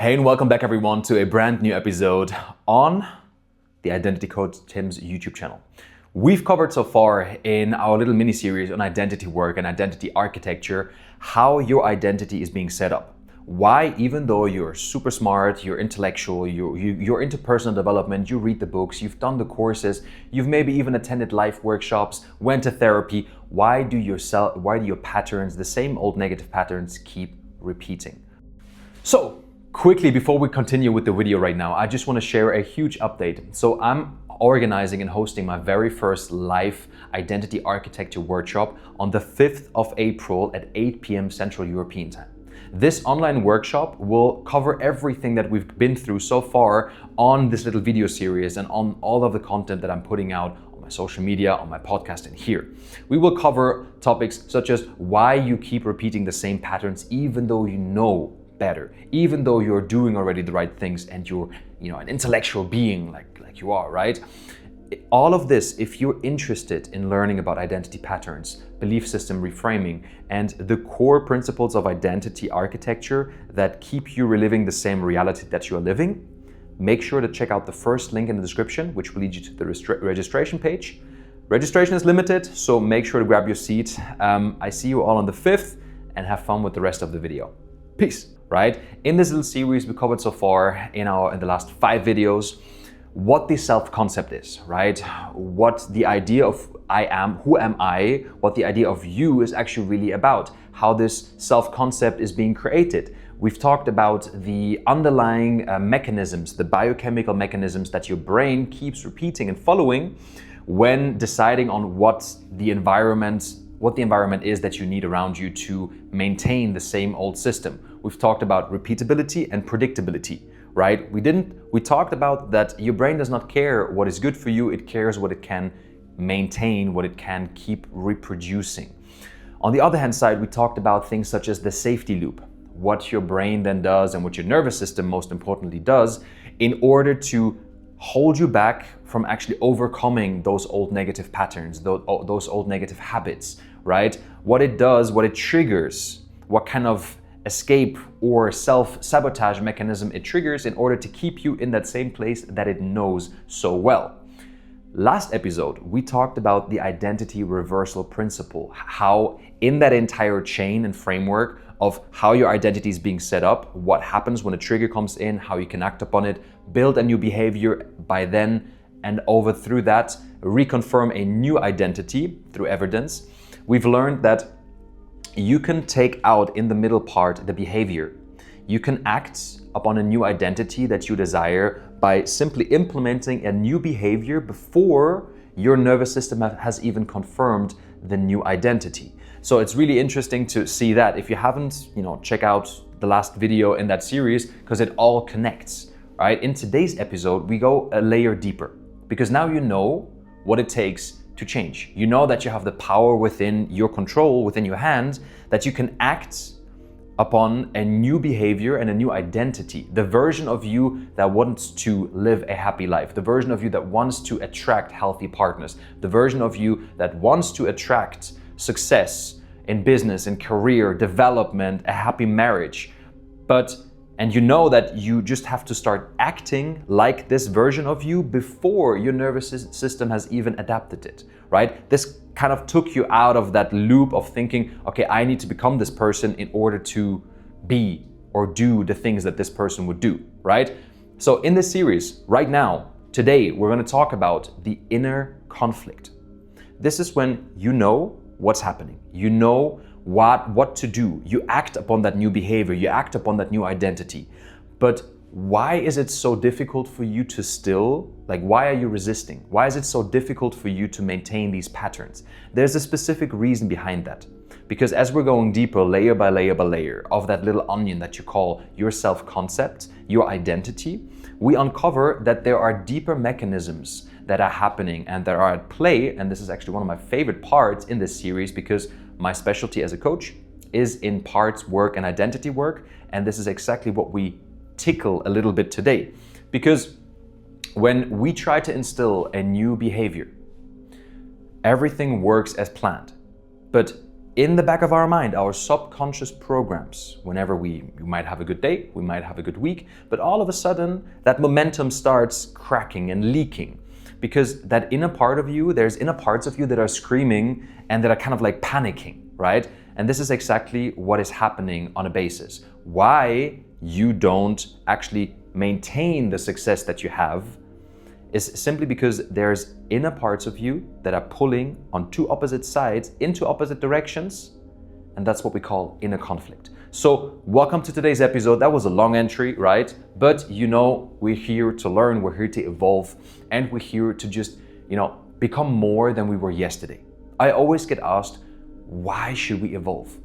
Hey, and welcome back everyone to a brand new episode on the Identity Coach Tim's YouTube channel. We've covered so far in our little mini-series on identity work and identity architecture, how your identity is being set up. Why, even though you're super smart, you're intellectual, you're into personal development, you read the books, you've done the courses, you've maybe even attended life workshops, went to therapy, why do your patterns, the same old negative patterns, keep repeating? So, quickly, before we continue with the video right now, I just want to share a huge update. So I'm organizing and hosting my very first live identity architecture workshop on the 5th of April at 8 p.m. Central European time. This online workshop will cover everything that we've been through so far on this little video series and on all of the content that I'm putting out on my social media, on my podcast, and here. We will cover topics such as why you keep repeating the same patterns even though you know better, even though you're doing already the right things and you're an intellectual being like you are, right? All of this, if you're interested in learning about identity patterns, belief system reframing, and the core principles of identity architecture that keep you reliving the same reality that you are living, make sure to check out the first link in the description, which will lead you to the registration page. Registration is limited, so make sure to grab your seat. I see you all on the 5th, and have fun with the rest of the video. Peace. Right? In this little series we covered so far in the last 5 videos, what the self-concept is, right? What the idea of I am, who am I, what the idea of you is actually really about, how this self-concept is being created. We've talked about the underlying mechanisms, the biochemical mechanisms that your brain keeps repeating and following when deciding on what the environment is that you need around you to maintain the same old system. We've talked about repeatability and predictability, right? We talked about that your brain does not care what is good for you, it cares what it can maintain, what it can keep reproducing. On the other hand side, we talked about things such as the safety loop, what your brain then does and what your nervous system most importantly does in order to hold you back from actually overcoming those old negative patterns, those old negative habits, right? What it does, what it triggers, what kind of escape or self-sabotage mechanism it triggers in order to keep you in that same place that it knows so well. Last episode, we talked about the identity reversal principle, how in that entire chain and framework of how your identity is being set up, what happens when a trigger comes in, how you can act upon it, build a new behavior by then, and through that, reconfirm a new identity through evidence. We've learned that you can take out in the middle part the behavior. You can act upon a new identity that you desire by simply implementing a new behavior before your nervous system has even confirmed the new identity. So it's really interesting to see that. If you haven't, check out the last video in that series because it all connects, right? In today's episode, we go a layer deeper because now you know what it takes to change. You know that you have the power within your control, within your hand, that you can act upon a new behavior and a new identity, the version of you that wants to live a happy life, the version of you that wants to attract healthy partners, the version of you that wants to attract success in business, in career, development, a happy marriage. And you know that you just have to start acting like this version of you before your nervous system has even adapted it, right? This kind of took you out of that loop of thinking, okay, I need to become this person in order to be or do the things that this person would do, right? So in this series, right now, today, we're going to talk about the inner conflict. This is when you know what's happening. You know what to do. You act upon that new behavior. You act upon that new identity. But why is it so difficult for you to why are you resisting? Why is it so difficult for you to maintain these patterns? There's a specific reason behind that. Because as we're going deeper, layer by layer by layer of that little onion that you call your self-concept, your identity, we uncover that there are deeper mechanisms that are happening and that are at play. And this is actually one of my favorite parts in this series because my specialty as a coach is in parts work and identity work. And this is exactly what we tickle a little bit today. Because when we try to instill a new behavior, everything works as planned. But in the back of our mind, our subconscious programs, whenever we might have a good day, we might have a good week, but all of a sudden that momentum starts cracking and leaking because that inner part of you, there's inner parts of you that are screaming and that are kind of like panicking, right? And this is exactly what is happening on a basis. Why you don't actually maintain the success that you have is simply because there's inner parts of you that are pulling on two opposite sides into opposite directions, and that's what we call inner conflict. So welcome to today's episode. That was a long entry, right? But we're here to learn, we're here to evolve, and we're here to just, become more than we were yesterday. I always get asked, why should we evolve?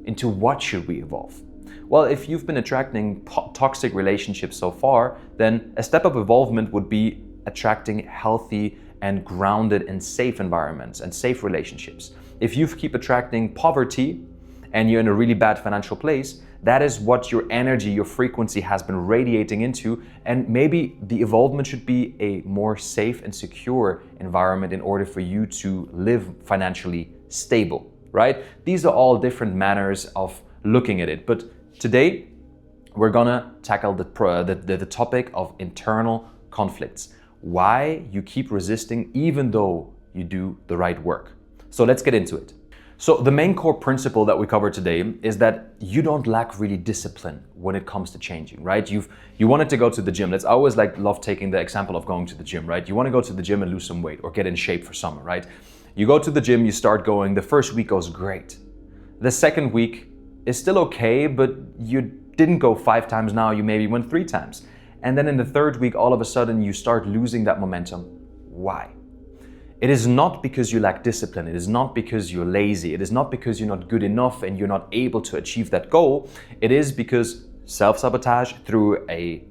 Into what should we evolve? Well, if you've been attracting toxic relationships so far, then a step of evolvement would be attracting healthy and grounded and safe environments and safe relationships. If you keep attracting poverty and you're in a really bad financial place, that is what your energy, your frequency has been radiating into, and maybe the evolvement should be a more safe and secure environment in order for you to live financially stable, right? These are all different manners of looking at it, but today, we're gonna tackle the topic of internal conflicts. Why you keep resisting even though you do the right work. So let's get into it. So the main core principle that we cover today is that you don't lack really discipline when it comes to changing, right? You wanted to go to the gym. Let's always love taking the example of going to the gym, right? You want to go to the gym and lose some weight or get in shape for summer, right? You go to the gym, you start going, the first week goes great. The second week is still okay, but you didn't go 5 times now, you maybe went 3 times. And then in the third week, all of a sudden you start losing that momentum. Why? It is not because you lack discipline. It is not because you're lazy. It is not because you're not good enough and you're not able to achieve that goal. It is because self-sabotage through a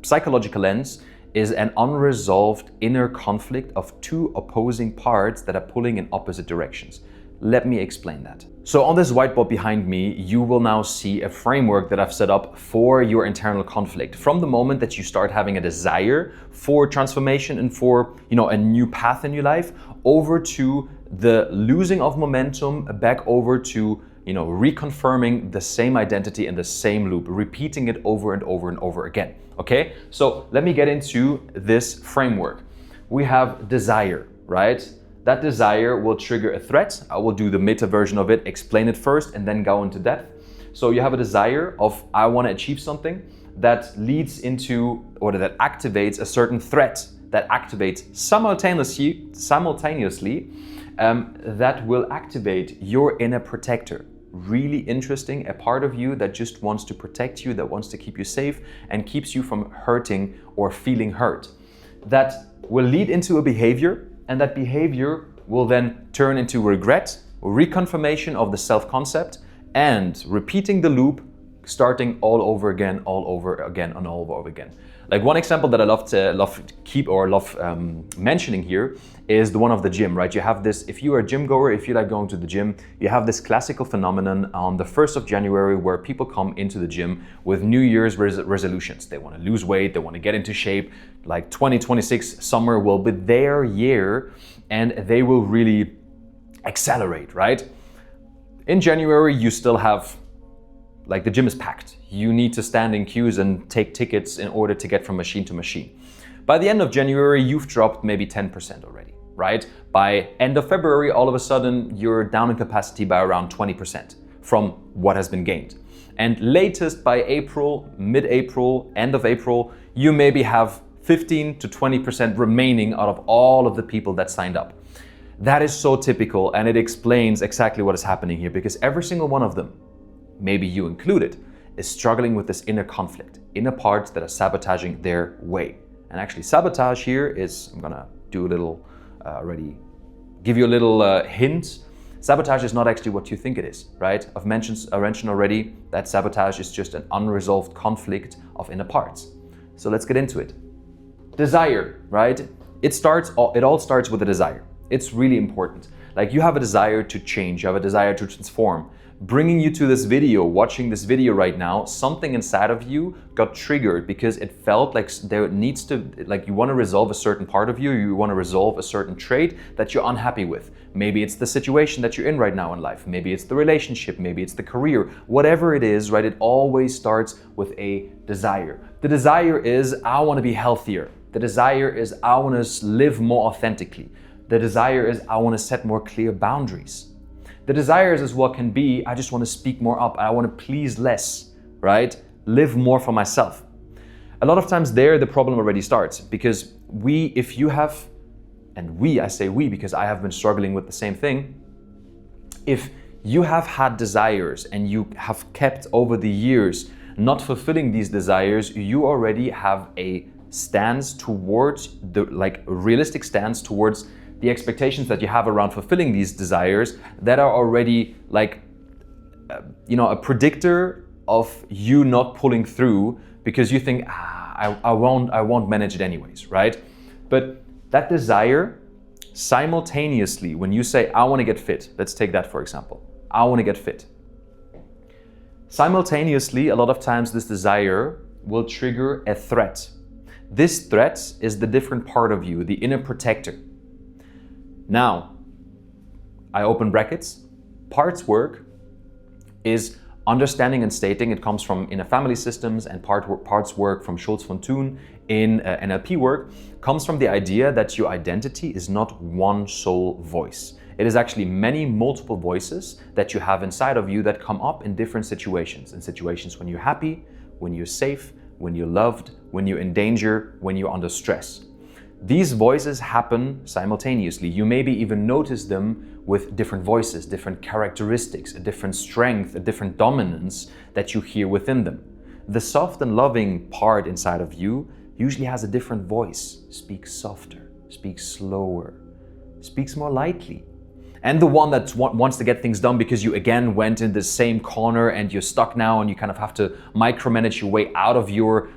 psychological lens is an unresolved inner conflict of two opposing parts that are pulling in opposite directions. Let me explain that. So on this whiteboard behind me, you will now see a framework that I've set up for your internal conflict. From the moment that you start having a desire for transformation and for, a new path in your life, over to the losing of momentum, back over to, reconfirming the same identity in the same loop, repeating it over and over and over again. Okay? So let me get into this framework. We have desire, right? That desire will trigger a threat. I will do the meta version of it, explain it first, and then go into depth. So you have a desire of, I want to achieve something that leads into, or that activates a certain threat, that activates simultaneously, that will activate your inner protector. Really interesting, a part of you that just wants to protect you, that wants to keep you safe and keeps you from hurting or feeling hurt. That will lead into a behavior, and that behavior will then turn into regret, reconfirmation of the self-concept, and repeating the loop, starting all over again, and all over again. Like one example that I love mentioning here is the one of the gym, right? You have this, if you are a gym goer, if you like going to the gym, you have this classical phenomenon on the 1st of January where people come into the gym with New Year's resolutions. They want to lose weight, they want to get into shape. Like 2026 summer will be their year and they will really accelerate, right? In January, you still have, the gym is packed. You need to stand in queues and take tickets in order to get from machine to machine. By the end of January, you've dropped maybe 10% already, right? By end of February, all of a sudden, you're down in capacity by around 20% from what has been gained. And latest by April, mid-April, end of April, you maybe have 15 to 20% remaining out of all of the people that signed up. That is so typical, and it explains exactly what is happening here, because every single one of them, maybe you included, is struggling with this inner conflict, inner parts that are sabotaging their way. And actually sabotage here is, I'm gonna do a little, give you a little hint. Sabotage is not actually what you think it is, right? I mentioned already that sabotage is just an unresolved conflict of inner parts. So let's get into it. Desire, right? It all starts with a desire. It's really important. Like you have a desire to change, you have a desire to transform. Bringing you to this video, watching this video right now, something inside of you got triggered because it felt like there needs to, like you want to resolve a certain part of you, you want to resolve a certain trait that you're unhappy with. Maybe it's the situation that you're in right now in life, maybe it's the relationship, maybe it's the career, whatever it is, right? It always starts with a desire. The desire is, I want to be healthier. The desire is, I want to live more authentically. The desire is, I want to set more clear boundaries. The desires as well can be, I just want to speak more up. I want to please less, right? Live more for myself. A lot of times there, the problem already starts because I say we because I have been struggling with the same thing. If you have had desires and you have kept over the years not fulfilling these desires, you already have a stance towards realistic stance towards the expectations that you have around fulfilling these desires that are already a predictor of you not pulling through because you think, I won't manage it anyways, right? But that desire simultaneously, when you say, I want to get fit, let's take that for example, I want to get fit. Simultaneously, a lot of times this desire will trigger a threat. This threat is the different part of you, the inner protector. Now, I open brackets, parts work is understanding and stating. It comes from inner family systems, and parts work from Schultz von Thun in NLP work comes from the idea that your identity is not one sole voice. It is actually many multiple voices that you have inside of you that come up in different situations. In situations when you're happy, when you're safe, when you're loved, when you're in danger, when you're under stress. These voices happen simultaneously. You maybe even notice them with different voices, different characteristics, a different strength, a different dominance that you hear within them. The soft and loving part inside of you usually has a different voice, speaks softer, speaks slower, speaks more lightly. And the one that wants to get things done because you again went in the same corner and you're stuck now and you kind of have to micromanage your way out of your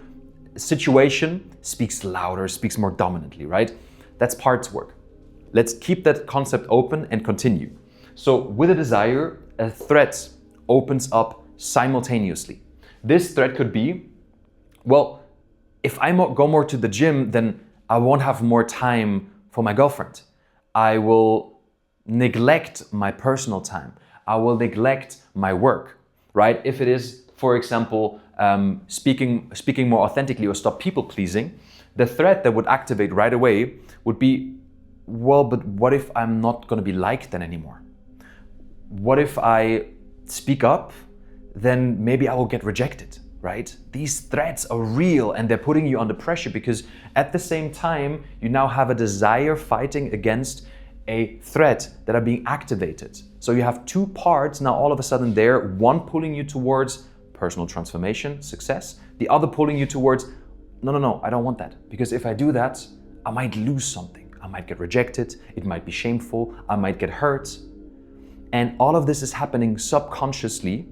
situation speaks louder, speaks more dominantly, right? That's parts work. Let's keep that concept open and continue. So with a desire, a threat opens up simultaneously. This threat could be, well, if I go more to the gym, then I won't have more time for my girlfriend. I will neglect my personal time. I will neglect my work, right? If it is, for example, speaking more authentically or stop people pleasing, the threat that would activate right away would be, well, but what if I'm not going to be liked then anymore? What if I speak up? Then maybe I will get rejected, right? These threats are real and they're putting you under pressure because at the same time, you now have a desire fighting against a threat that are being activated. So you have two parts now all of a sudden there, one pulling you towards personal transformation, success, the other pulling you towards, no, I don't want that. Because if I do that, I might lose something. I might get rejected, it might be shameful, I might get hurt. And all of this is happening subconsciously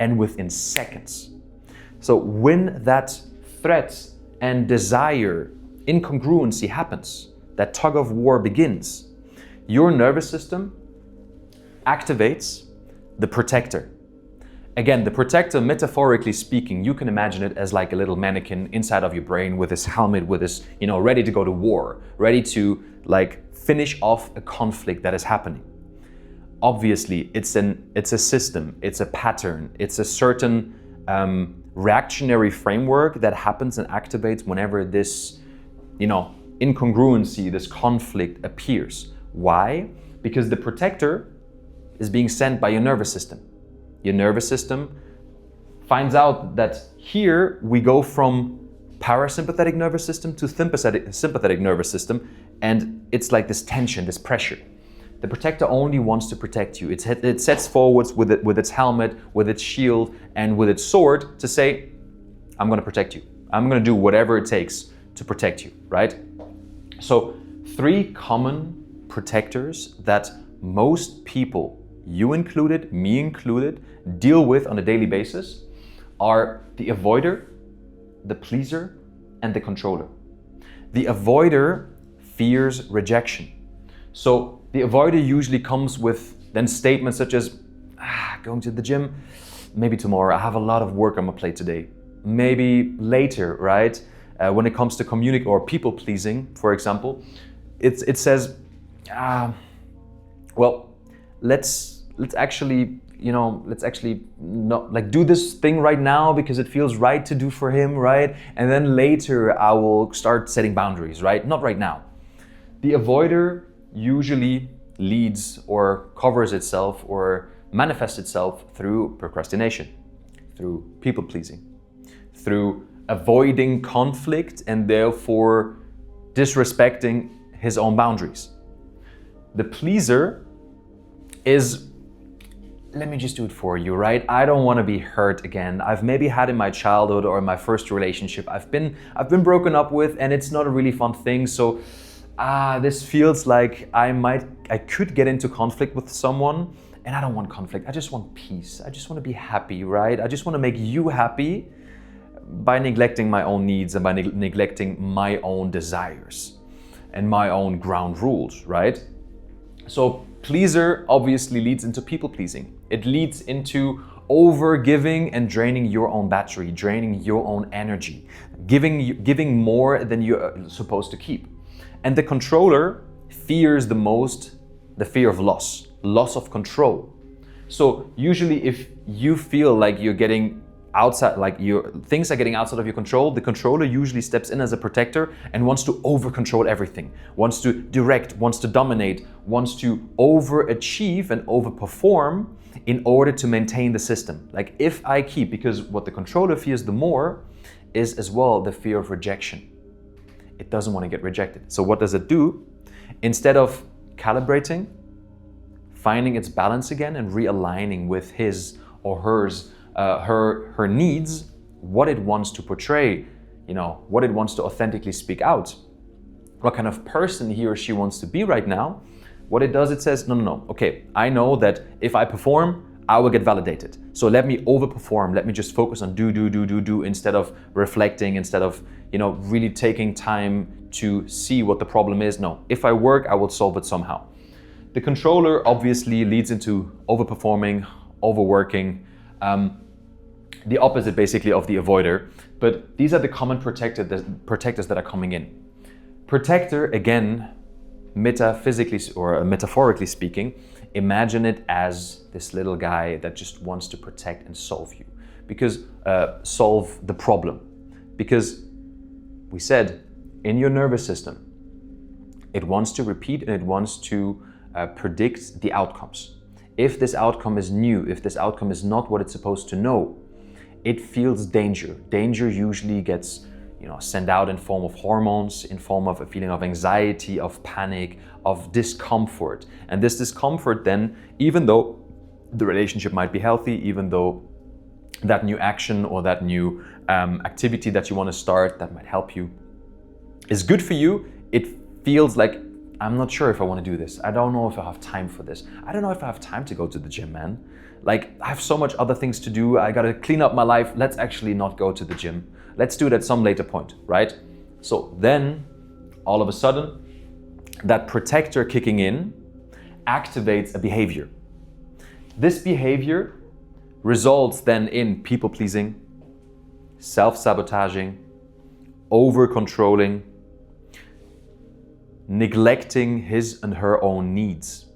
and within seconds. So when that threat and desire incongruency happens, that tug of war begins, your nervous system activates the protector. Again, the protector, metaphorically speaking, you can imagine it as like a little mannequin inside of your brain with this helmet, with this, ready to go to war, ready to finish off a conflict that is happening. Obviously, it's a system, it's a pattern, it's a certain reactionary framework that happens and activates whenever this, incongruency, this conflict appears. Why? Because the protector is being sent by your nervous system. Your nervous system finds out that here we go from parasympathetic nervous system to sympathetic nervous system, and it's like this tension, this pressure. The protector only wants to protect you. It sets forwards with its helmet, with its shield, and with its sword to say, I'm going to protect you. I'm going to do whatever it takes to protect you, right? So 3 common protectors that most people, you included, me included, deal with on a daily basis are the avoider, the pleaser, and the controller. The avoider fears rejection. So The avoider usually comes with then statements such as, going to the gym, maybe tomorrow, I have a lot of work on my plate today. Maybe later, right? When it comes to communicate or people pleasing, for example, it says, well, let's actually not like do this thing right now because it feels right to do for him, right? And then later I will start setting boundaries, right? Not right now. The avoider usually leads or covers itself or manifests itself through procrastination, through people pleasing, through avoiding conflict and therefore disrespecting his own boundaries. The pleaser is, let me just do it for you, right? I don't want to be hurt again. I've maybe had in my childhood or in my first relationship, I've been broken up with, and it's not a really fun thing. So this feels like I could get into conflict with someone, and I don't want conflict. I just want peace. I just want to be happy, right? I just want to make you happy by neglecting my own needs and by neglecting my own desires and my own ground rules, right? So pleaser obviously leads into people pleasing. It leads into over giving and draining your own battery, draining your own energy, giving more than you're supposed to keep. And the controller fears the most the fear of loss of control. So usually if you feel like you're getting outside, like things are getting outside of your control, the controller usually steps in as a protector and wants to over control everything, wants to direct, wants to dominate, wants to overachieve and overperform in order to maintain the system. Like if I keep, because what the controller fears the more is as well the fear of rejection. It doesn't want to get rejected. So what does it do? Instead of calibrating, finding its balance again and realigning with his or hers, her needs, what it wants to portray, what it wants to authentically speak out, what kind of person he or she wants to be right now, what it does, it says, no, okay, I know that if I perform, I will get validated. So let me overperform, let me just focus on do instead of reflecting, instead of, really taking time to see what the problem is. No, if I work, I will solve it somehow. The controller obviously leads into overperforming, overworking, the opposite basically of the avoider, but these are the common protectors that are coming in. Protector, again, metaphysically or metaphorically speaking, imagine it as this little guy that just wants to protect and solve you, because solve the problem. Because we said in your nervous system, it wants to repeat and it wants to predict the outcomes. If this outcome is new, if this outcome is not what it's supposed to know, it feels danger. Danger usually gets sent out in form of hormones, in form of a feeling of anxiety, of panic, of discomfort. And this discomfort then, even though the relationship might be healthy, even though that new action or that new activity that you want to start that might help you is good for you, it feels like, I'm not sure if I want to do this. I don't know if I have time for this. I don't know if I have time to go to the gym, man. Like, I have so much other things to do. I gotta clean up my life. Let's actually not go to the gym. Let's do it at some later point, right? So then, all of a sudden, that protector kicking in activates a behavior. This behavior results then in people-pleasing, self-sabotaging, over-controlling, neglecting his and her own needs.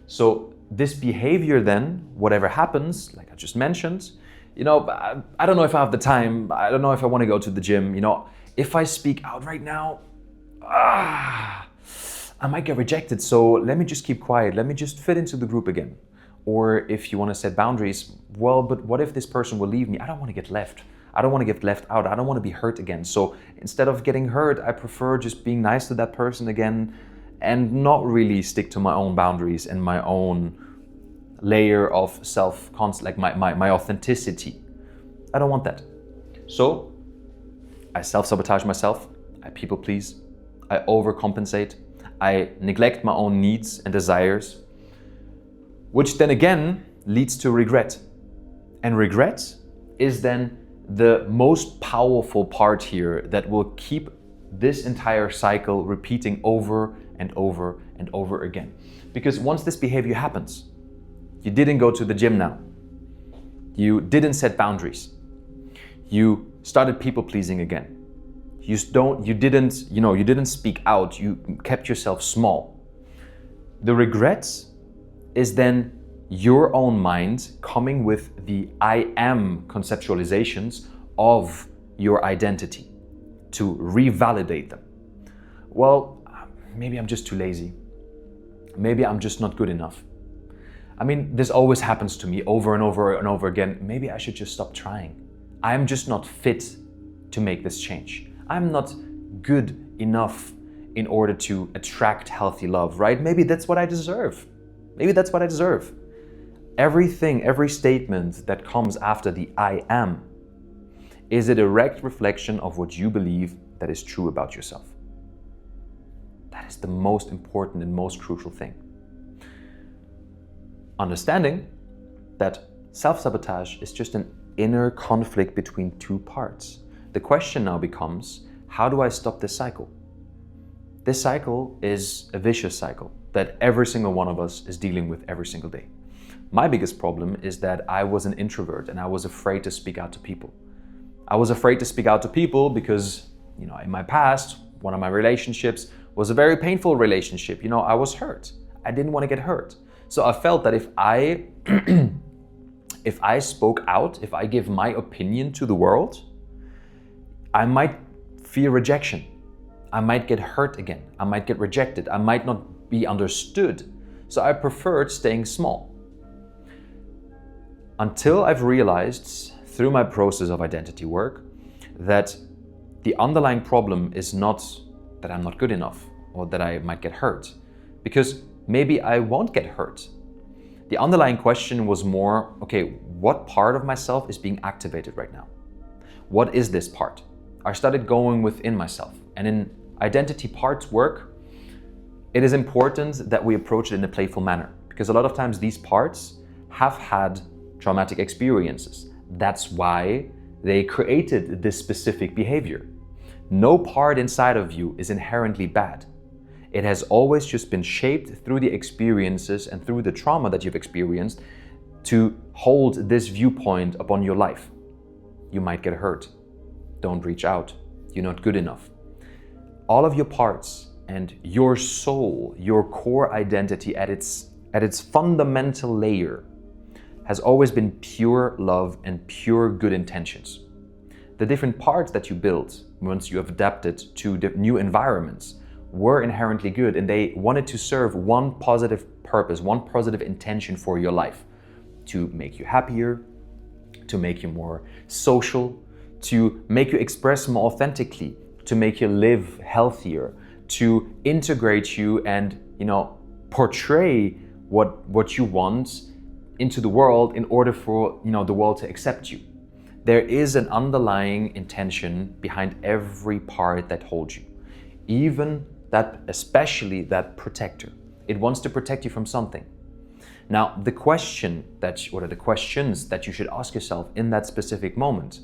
So this behavior then, whatever happens, like I just mentioned, I don't know if I have the time, I don't know if I want to go to the gym, if I speak out right now, I might get rejected, so let me just keep quiet, let me just fit into the group again. Or if you want to set boundaries, well, but what if this person will leave me? I don't want to get left. I don't want to get left out. I don't want to be hurt again. So instead of getting hurt, I prefer just being nice to that person again and not really stick to my own boundaries and my own layer of like my authenticity. I don't want that. So I self-sabotage myself. I people please. I overcompensate. I neglect my own needs and desires, which then again leads to regret. And regret is then the most powerful part here that will keep this entire cycle repeating over and over and over again. Because once this behavior happens, you didn't go to the gym now, you didn't set boundaries, you started people pleasing again, you didn't speak out, you kept yourself small. The regrets is then your own mind coming with the I am conceptualizations of your identity to revalidate them. Well, maybe I'm just too lazy. Maybe I'm just not good enough. I mean, this always happens to me over and over and over again. Maybe I should just stop trying. I'm just not fit to make this change. I'm not good enough in order to attract healthy love, right? Maybe that's what I deserve. Maybe that's what I deserve. Everything, every statement that comes after the I am is a direct reflection of what you believe that is true about yourself. That is the most important and most crucial thing. Understanding that self-sabotage is just an inner conflict between two parts. The question now becomes, how do I stop this cycle? This cycle is a vicious cycle that every single one of us is dealing with every single day. My biggest problem is that I was an introvert and I was afraid to speak out to people. I was afraid to speak out to people because, in my past, one of my relationships was a very painful relationship. I was hurt. I didn't want to get hurt. So I felt that if I spoke out, if I give my opinion to the world, I might fear rejection. I might get hurt again. I might get rejected. I might not be understood. So I preferred staying small. Until I've realized through my process of identity work that the underlying problem is not that I'm not good enough or that I might get hurt, because maybe I won't get hurt. The underlying question was more, okay, what part of myself is being activated right now? What is this part? I started going within myself. And in identity parts work, it is important that we approach it in a playful manner, because a lot of times these parts have had traumatic experiences. That's why they created this specific behavior. No part inside of you is inherently bad. It has always just been shaped through the experiences and through the trauma that you've experienced to hold this viewpoint upon your life. You might get hurt. Don't reach out. You're not good enough. All of your parts and your soul, your core identity at its fundamental layer has always been pure love and pure good intentions. The different parts that you built once you have adapted to the new environments were inherently good, and they wanted to serve one positive purpose, one positive intention for your life, to make you happier, to make you more social, to make you express more authentically, to make you live healthier, to integrate you and portray what you want into the world in order for the world to accept you. There is an underlying intention behind every part that holds you, especially that protector. It wants to protect you from something. Now, the questions that you should ask yourself in that specific moment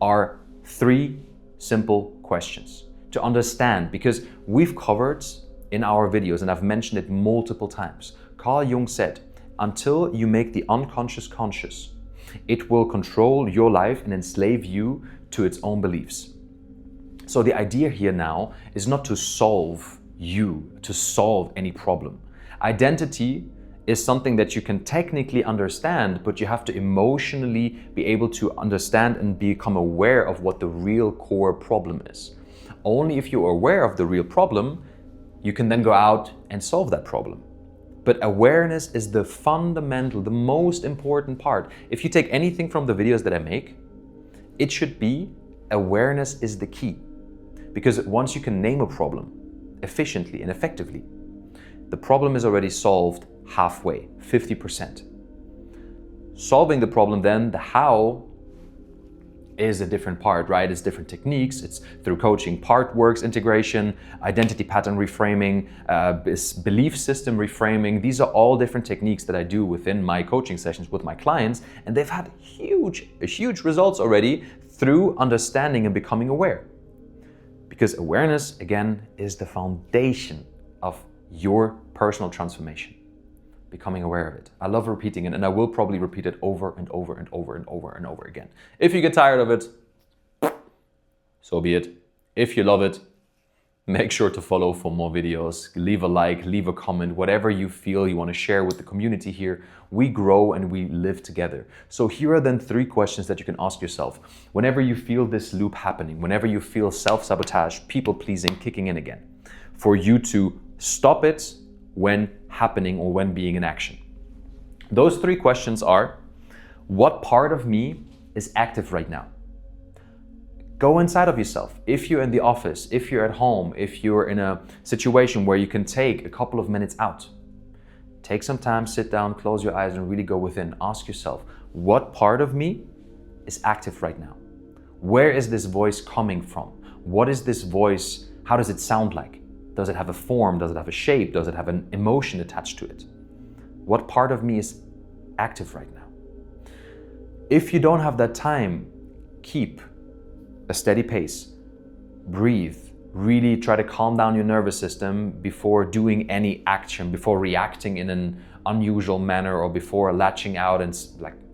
are 3 simple questions to understand, because we've covered in our videos, and I've mentioned it multiple times. Carl Jung said, until you make the unconscious conscious, it will control your life and enslave you to its own beliefs. So the idea here now is not to solve any problem. Identity is something that you can technically understand, but you have to emotionally be able to understand and become aware of what the real core problem is. Only if you're aware of the real problem, you can then go out and solve that problem. But awareness is the fundamental, the most important part. If you take anything from the videos that I make, it should be awareness is the key. Because once you can name a problem efficiently and effectively, the problem is already solved halfway, 50%. Solving the problem then, the how, is a different part, right? It's different techniques. It's through coaching, part works integration, identity pattern reframing, belief system reframing. These are all different techniques that I do within my coaching sessions with my clients, and they've had huge results already through understanding and becoming aware. Because awareness, again, is the foundation of your personal transformation. Becoming aware of it. I love repeating it, and I will probably repeat it over and over and over and over and over again. If you get tired of it, so be it. If you love it, make sure to follow for more videos. Leave a like, leave a comment, whatever you feel you want to share with the community here. We grow and we live together. So here are then 3 questions that you can ask yourself. Whenever you feel this loop happening, whenever you feel self-sabotage, people-pleasing kicking in again, for you to stop it when happening or when being in action. Those 3 questions are, what part of me is active right now? Go inside of yourself. If you're in the office, if you're at home, if you're in a situation where you can take a couple of minutes out, take some time, sit down, close your eyes and really go within. Ask yourself, what part of me is active right now? Where is this voice coming from? What is this voice? How does it sound like? Does it have a form? Does it have a shape? Does it have an emotion attached to it? What part of me is active right now? If you don't have that time, keep a steady pace. Breathe. Really try to calm down your nervous system before doing any action, before reacting in an unusual manner, or before latching out and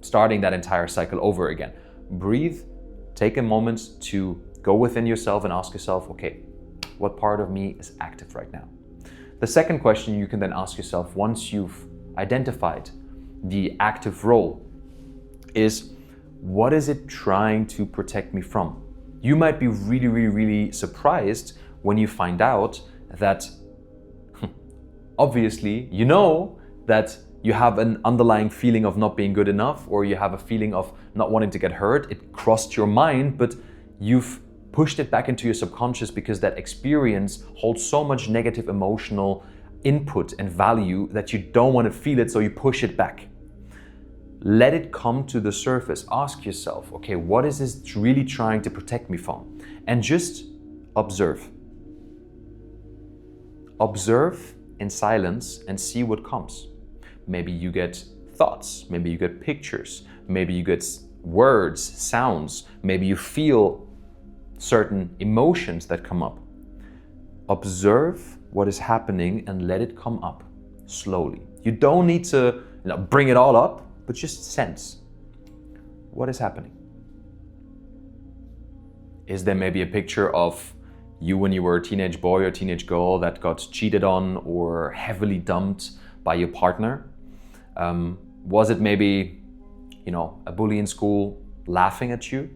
starting that entire cycle over again. Breathe. Take a moment to go within yourself and ask yourself, okay, what part of me is active right now? The second question you can then ask yourself once you've identified the active role is, what is it trying to protect me from? You might be really, really, really surprised when you find out that obviously you know that you have an underlying feeling of not being good enough, or you have a feeling of not wanting to get hurt. It crossed your mind, but you've pushed it back into your subconscious because that experience holds so much negative emotional input and value that you don't want to feel it, so you push it back. Let it come to the surface. Ask yourself, okay, what is this really trying to protect me from? And just observe. Observe in silence and see what comes. Maybe you get thoughts, maybe you get pictures, maybe you get words, sounds, maybe you feel certain emotions that come up. Observe what is happening and let it come up slowly. You don't need to bring it all up, but just sense what is happening. Is there maybe a picture of you when you were a teenage boy or teenage girl that got cheated on or heavily dumped by your partner? Was it maybe, a bully in school laughing at you,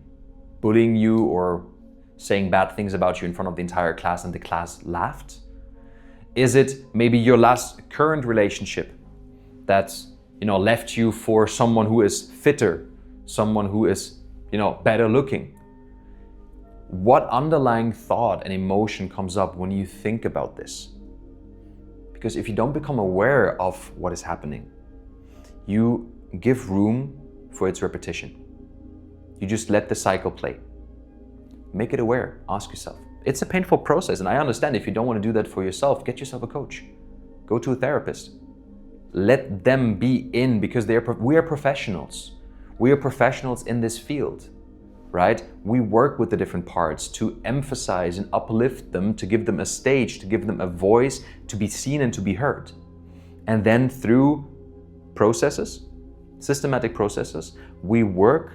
bullying you, or saying bad things about you in front of the entire class and the class laughed? Is it maybe your last current relationship that's left you for someone who is fitter, someone who is, better looking? What underlying thought and emotion comes up when you think about this? Because if you don't become aware of what is happening, you give room for its repetition. You just let the cycle play. Make it aware. Ask yourself. It's a painful process, and I understand if you don't want to do that for yourself, get yourself a coach. Go to a therapist. Let them be in, because we are professionals. We are professionals in this field, right? We work with the different parts to emphasize and uplift them, to give them a stage, to give them a voice, to be seen and to be heard. And then through processes, systematic processes, we work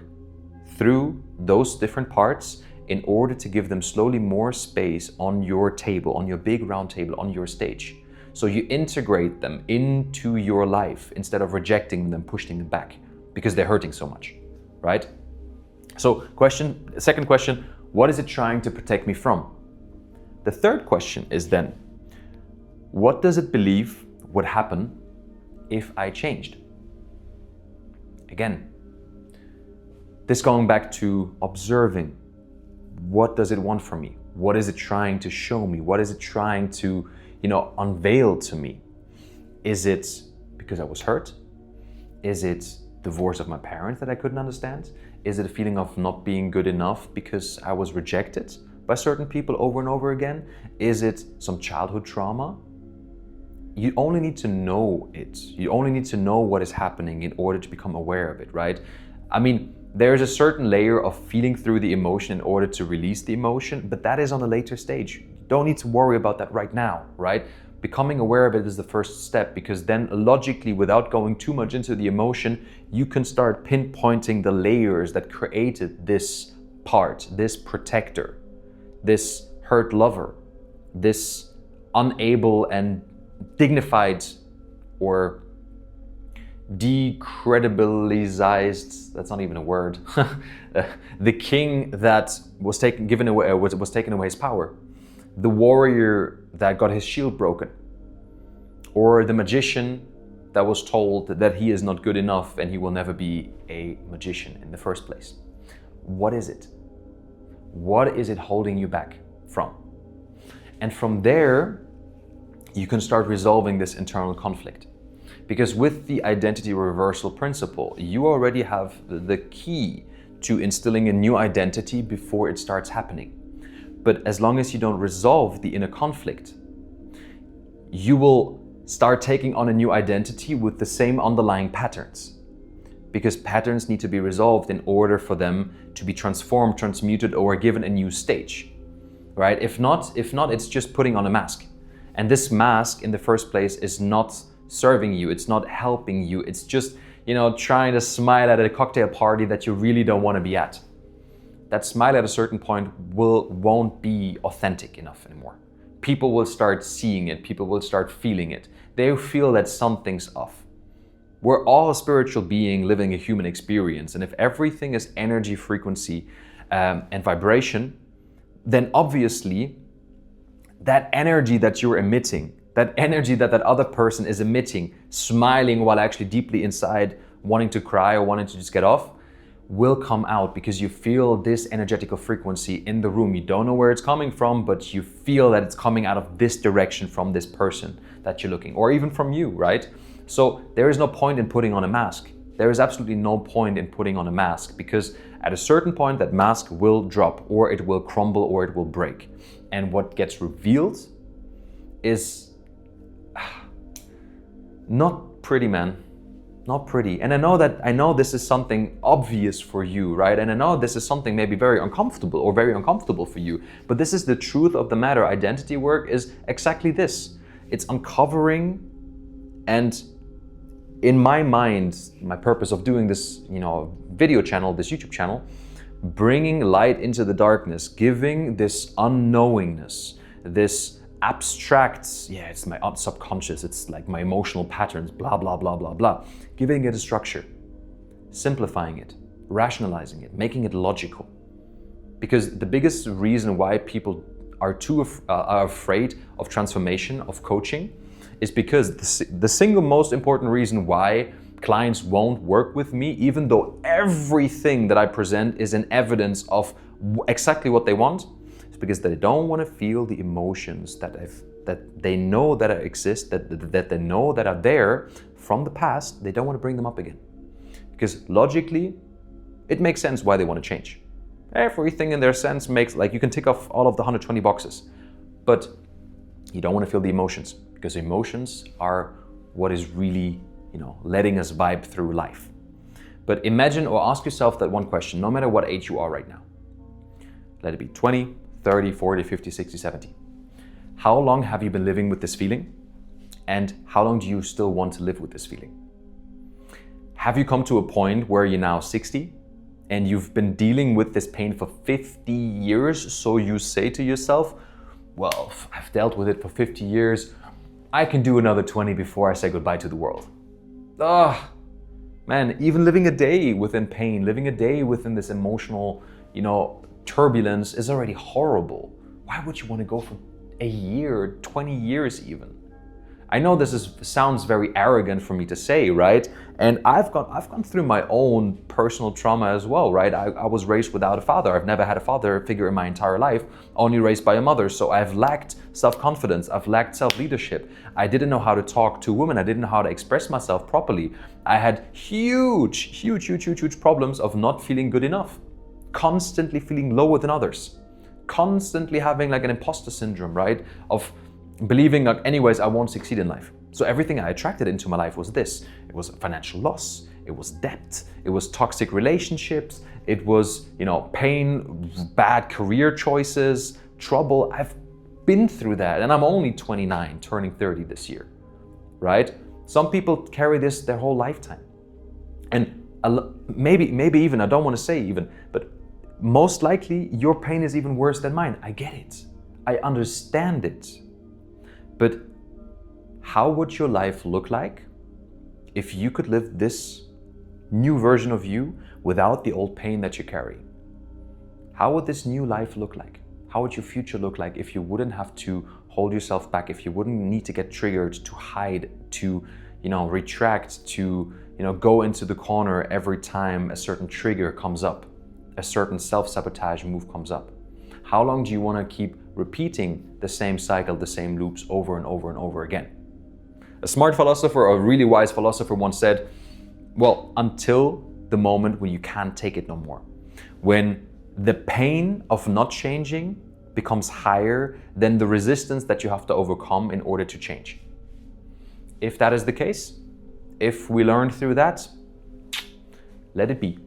through those different parts in order to give them slowly more space on your table, on your big round table, on your stage. So you integrate them into your life instead of rejecting them, pushing them back because they're hurting so much, right? So second question, what is it trying to protect me from? The third question is then, what does it believe would happen if I changed? Again, this going back to observing. What does it want from me? What is it trying to show me? What is it trying to, unveil to me? Is it because I was hurt? Is it the voice of my parents that I couldn't understand? Is it a feeling of not being good enough because I was rejected by certain people over and over again? Is it some childhood trauma? You only need to know it. You only need to know what is happening in order to become aware of it, right? I mean, there's a certain layer of feeling through the emotion in order to release the emotion, but that is on a later stage. You don't need to worry about that right now, right? Becoming aware of it is the first step, because then logically, without going too much into the emotion, you can start pinpointing the layers that created this part, this protector, this hurt lover, this unable and dignified or decredibilized, that's not even a word, the king that was taken away his power, the warrior that got his shield broken, or the magician that was told that he is not good enough and he will never be a magician in the first place. What is it? What is it holding you back from? And from there, you can start resolving this internal conflict. Because with the identity reversal principle, you already have the key to instilling a new identity before it starts happening. But as long as you don't resolve the inner conflict, you will start taking on a new identity with the same underlying patterns. Because patterns need to be resolved in order for them to be transformed, transmuted, or given a new stage, right? If not, it's just putting on a mask. And this mask in the first place is not serving you, it's not helping you, it's just, trying to smile at a cocktail party that you really don't want to be at. That smile at a certain point won't be authentic enough anymore. People will start seeing it, people will start feeling it. They feel that something's off. We're all a spiritual being living a human experience, and if everything is energy, frequency, and vibration, then obviously that energy that you're emitting, that energy that other person is emitting, smiling while actually deeply inside wanting to cry or wanting to just get off, will come out because you feel this energetical frequency in the room. You don't know where it's coming from, but you feel that it's coming out of this direction from this person that you're looking, or even from you, right? So there is no point in putting on a mask. There is absolutely no point in putting on a mask, because at a certain point that mask will drop, or it will crumble, or it will break. And what gets revealed is not pretty, man. Not pretty. And I know this is something obvious for you, right? And I know this is something maybe very uncomfortable for you, but this is the truth of the matter. Identity work is exactly this. It's uncovering, and in my mind, my purpose of doing this, video channel, this YouTube channel, bringing light into the darkness, giving this unknowingness, this abstract, it's my subconscious, it's like my emotional patterns, blah, blah, blah, blah, blah. Giving it a structure, simplifying it, rationalizing it, making it logical. Because the biggest reason why people are afraid of transformation, of coaching, is because the single most important reason why clients won't work with me, even though everything that I present is an evidence of exactly what they want, is because they don't want to feel the emotions that they know that exist, that they know that are there from the past. They don't want to bring them up again. Because logically, it makes sense why they want to change. Everything in their sense makes, like, you can tick off all of the 120 boxes, but you don't want to feel the emotions, because emotions are what is really, letting us vibe through life. But imagine or ask yourself that one question, no matter what age you are right now. Let it be 20, 30, 40, 50, 60, 70. How long have you been living with this feeling? And how long do you still want to live with this feeling? Have you come to a point where you're now 60 and you've been dealing with this pain for 50 years? So you say to yourself, well, I've dealt with it for 50 years. I can do another 20 before I say goodbye to the world. Man, even living a day within pain, living a day within this emotional, turbulence is already horrible. Why would you want to go for a year, 20 years even? I know this sounds very arrogant for me to say, right? And I've gone through my own personal trauma as well, right? I was raised without a father. I've never had a father figure in my entire life, only raised by a mother. So I've lacked self-confidence. I've lacked self-leadership. I didn't know how to talk to women. I didn't know how to express myself properly. I had huge problems of not feeling good enough, constantly feeling lower than others, constantly having like an imposter syndrome, right? Of believing like, anyways, I won't succeed in life. So everything I attracted into my life was this. It was financial loss, it was debt, it was toxic relationships, it was, pain, bad career choices, trouble. been through that, and I'm only 29, turning 30 this year, right? Some people carry this their whole lifetime. And maybe even, I don't want to say even, but most likely your pain is even worse than mine. I get it. I understand it. But how would your life look like if you could live this new version of you without the old pain that you carry? How would this new life look like? How would your future look like if you wouldn't have to hold yourself back, if you wouldn't need to get triggered, to hide, to, retract, to, go into the corner every time a certain trigger comes up, a certain self-sabotage move comes up? How long do you want to keep repeating the same cycle, the same loops over and over and over again? A smart philosopher, or a really wise philosopher once said, well, until the moment when you can't take it no more. When the pain of not changing becomes higher than the resistance that you have to overcome in order to change. If that is the case, if we learn through that, let it be.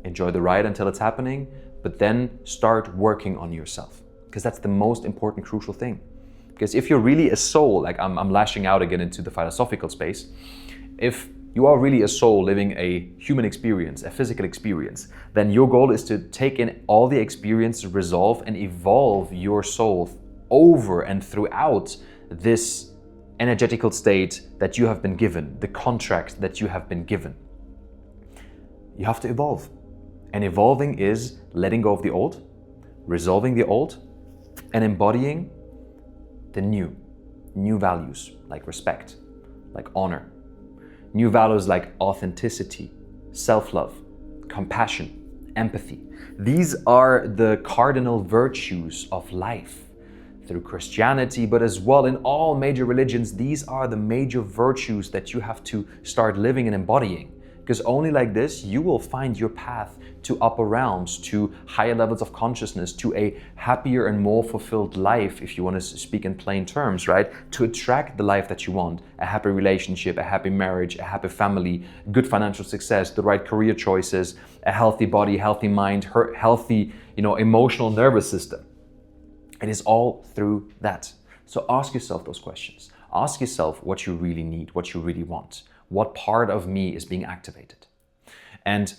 Enjoy the ride until it's happening, but then start working on yourself, because that's the most important, crucial thing. Because if you're really a soul, like I'm lashing out again into the philosophical space, if you are really a soul living a human experience, a physical experience, then your goal is to take in all the experience, resolve and evolve your soul over and throughout this energetical state that you have been given, the contract that you have been given. You have to evolve. And evolving is letting go of the old, resolving the old, and embodying the new values like respect, like honor, new values like authenticity, self-love, compassion, empathy. These are the cardinal virtues of life. Through Christianity, but as well in all major religions, these are the major virtues that you have to start living and embodying. Because only like this, you will find your path to upper realms, to higher levels of consciousness, to a happier and more fulfilled life, if you want to speak in plain terms, right? To attract the life that you want, a happy relationship, a happy marriage, a happy family, good financial success, the right career choices, a healthy body, healthy mind, healthy, emotional nervous system. It is all through that. So ask yourself those questions. Ask yourself what you really need, what you really want. What part of me is being activated? And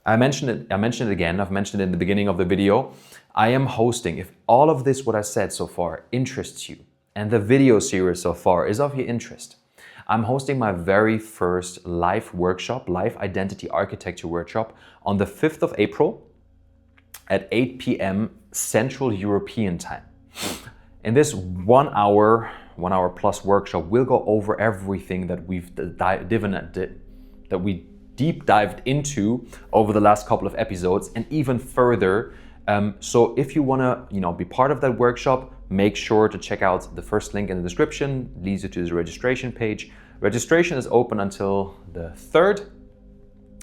I mentioned it again, I've mentioned it in the beginning of the video. I am hosting, if all of this, what I said so far, interests you, and the video series so far is of your interest, I'm hosting my very first live workshop, live identity architecture workshop, on the 5th of April at 8 p.m. Central European time. In this 1 hour plus workshop, we'll go over everything that we deep dived into over the last couple of episodes, and even further. So if you want to, be part of that workshop, make sure to check out the first link in the description. Leads you to the registration page. Registration is open until the 3rd,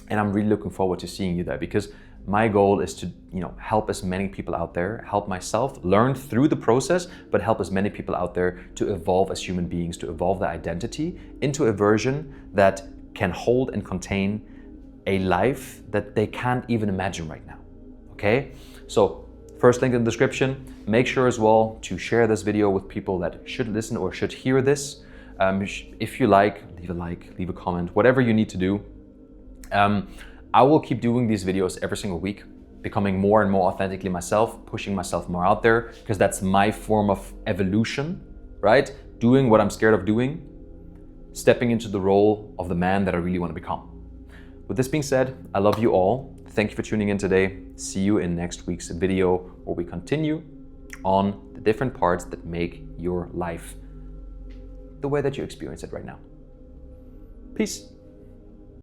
and I'm really looking forward to seeing you there, because my goal is to, help as many people out there, help myself learn through the process, but help as many people out there to evolve as human beings, to evolve their identity into a version that can hold and contain a life that they can't even imagine right now. Okay? So, first link in the description. Make sure as well to share this video with people that should listen or should hear this. If you like, leave a comment, whatever you need to do. I will keep doing these videos every single week, becoming more and more authentically myself, pushing myself more out there, because that's my form of evolution, right? Doing what I'm scared of doing, stepping into the role of the man that I really want to become. With this being said, I love you all. Thank you for tuning in today. See you in next week's video, where we continue on the different parts that make your life the way that you experience it right now. Peace.